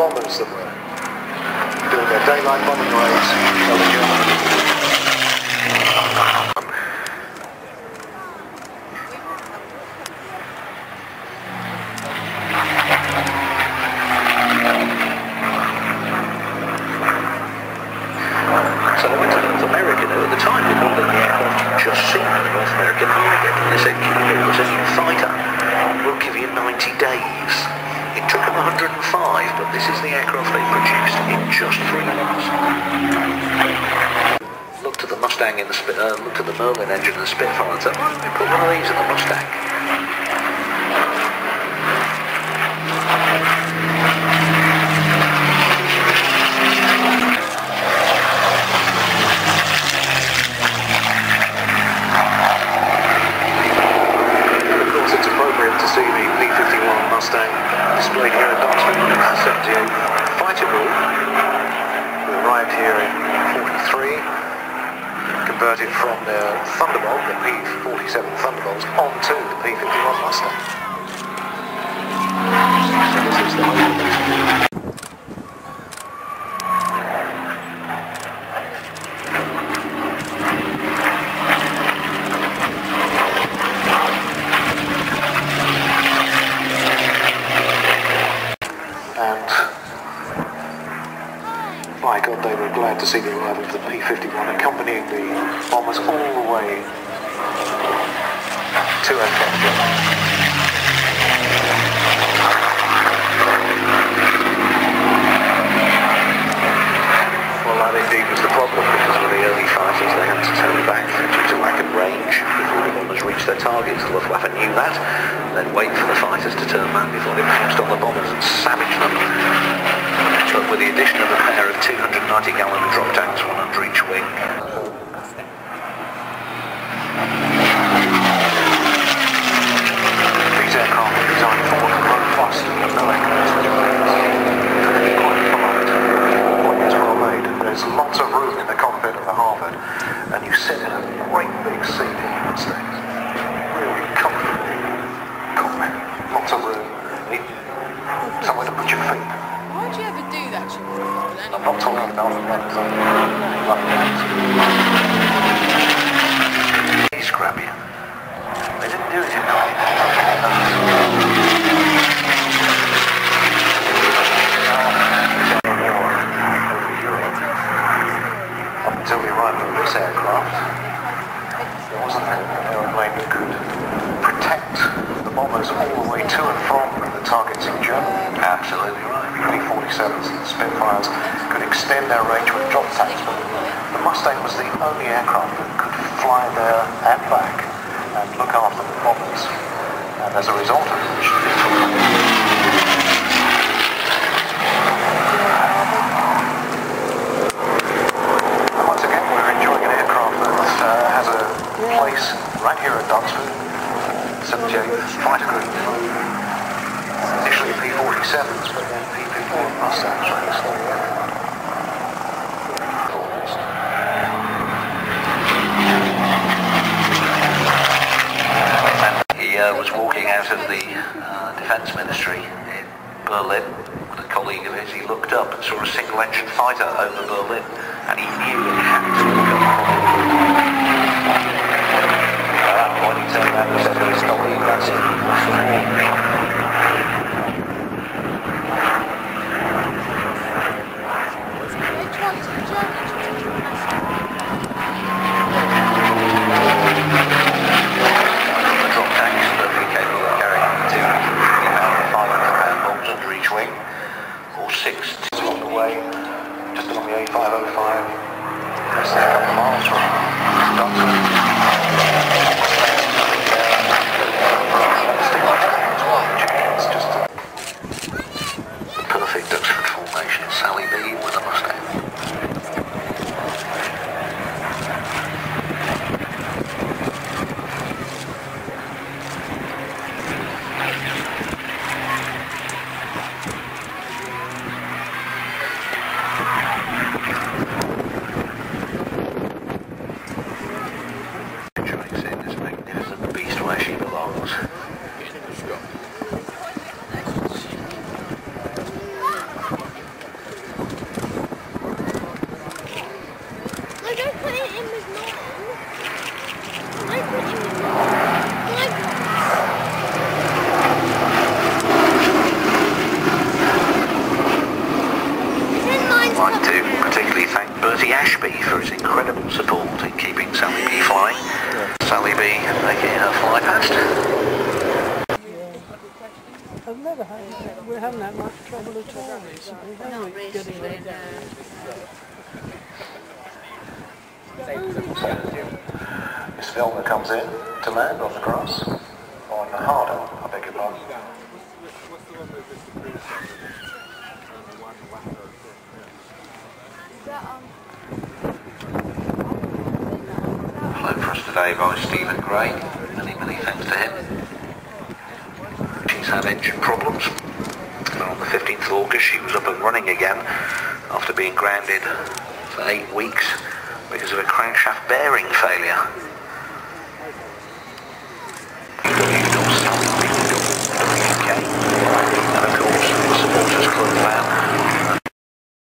bombers that were doing their daylight bombing raids over Germany. So they went to North America, who at the time were building the aircraft just seen the North American market, and they said, it was a new fighter, we'll give you 90 days. It took them 105, but this is the aircraft they produced in just 3 months. Looked at the Mustang in the looked at the Merlin engine in the Spitfire and said, why don't we put one of these in the Mustang? To see the P-51 Mustang displayed here at Duxford. It's a 78 fighter group who arrived here in 43, converted from their Thunderbolt, the P-47 Thunderbolts, onto the P-51 Mustang. So this is the by God, they were glad to see the arrival of the P-51 accompanying the bombers all the way to Duxford. Well, that indeed was the problem, because with the early fighters they had to turn back due to lack of range before the bombers reached their targets. The Luftwaffe knew that, and then wait for the fighters to turn back before they pounced on the bombers and savaged them. But with the addition of a pair of 290-gallon drop tanks, one under each wing. These aircraft were designed for robust, no echoes, quite polite, quite well made. There's lots of room in the cockpit of the Harvard, and you sit in a great big seat in the Mustang. Really comfortable cockpit, lots of room, somewhere to put your feet. Why would you ever do that? I'm not talking about the men, they scrap you. They didn't do it in up until the arrival of this aircraft, there wasn't an aeroplane that could protect the bombers all the way to and from the targets in Germany. Absolutely right. P-47s and Spitfires could extend their range with drop tanks, but the Mustang was the only aircraft that could fly there and back and look after the bombers. And as a result of which, once again, we're enjoying an aircraft that has a place right here at Duxford. 78 fighter group. Initially P-47s, but then P-51 Mustangs raced. He was walking out of the Defence Ministry in Berlin with a colleague of his. He looked up and saw a single-engine fighter over Berlin, and he knew that he had to look up. When he turned around and said to his colleague, that's it. Just along the A505, less than a couple of miles from Duxford. It's just the perfect Duxford formation. Sally B with a Mustang. we've never had, we haven't had much trouble at all recently, have we? Getting rid of Miss Velma comes in to land on the grass, on harder, I beg your pardon. Flown for us today by Stephen Gray, many thanks to him. She's had engine problems, and on the 15th of August she was up and running again after being grounded for 8 weeks because of a crankshaft bearing failure.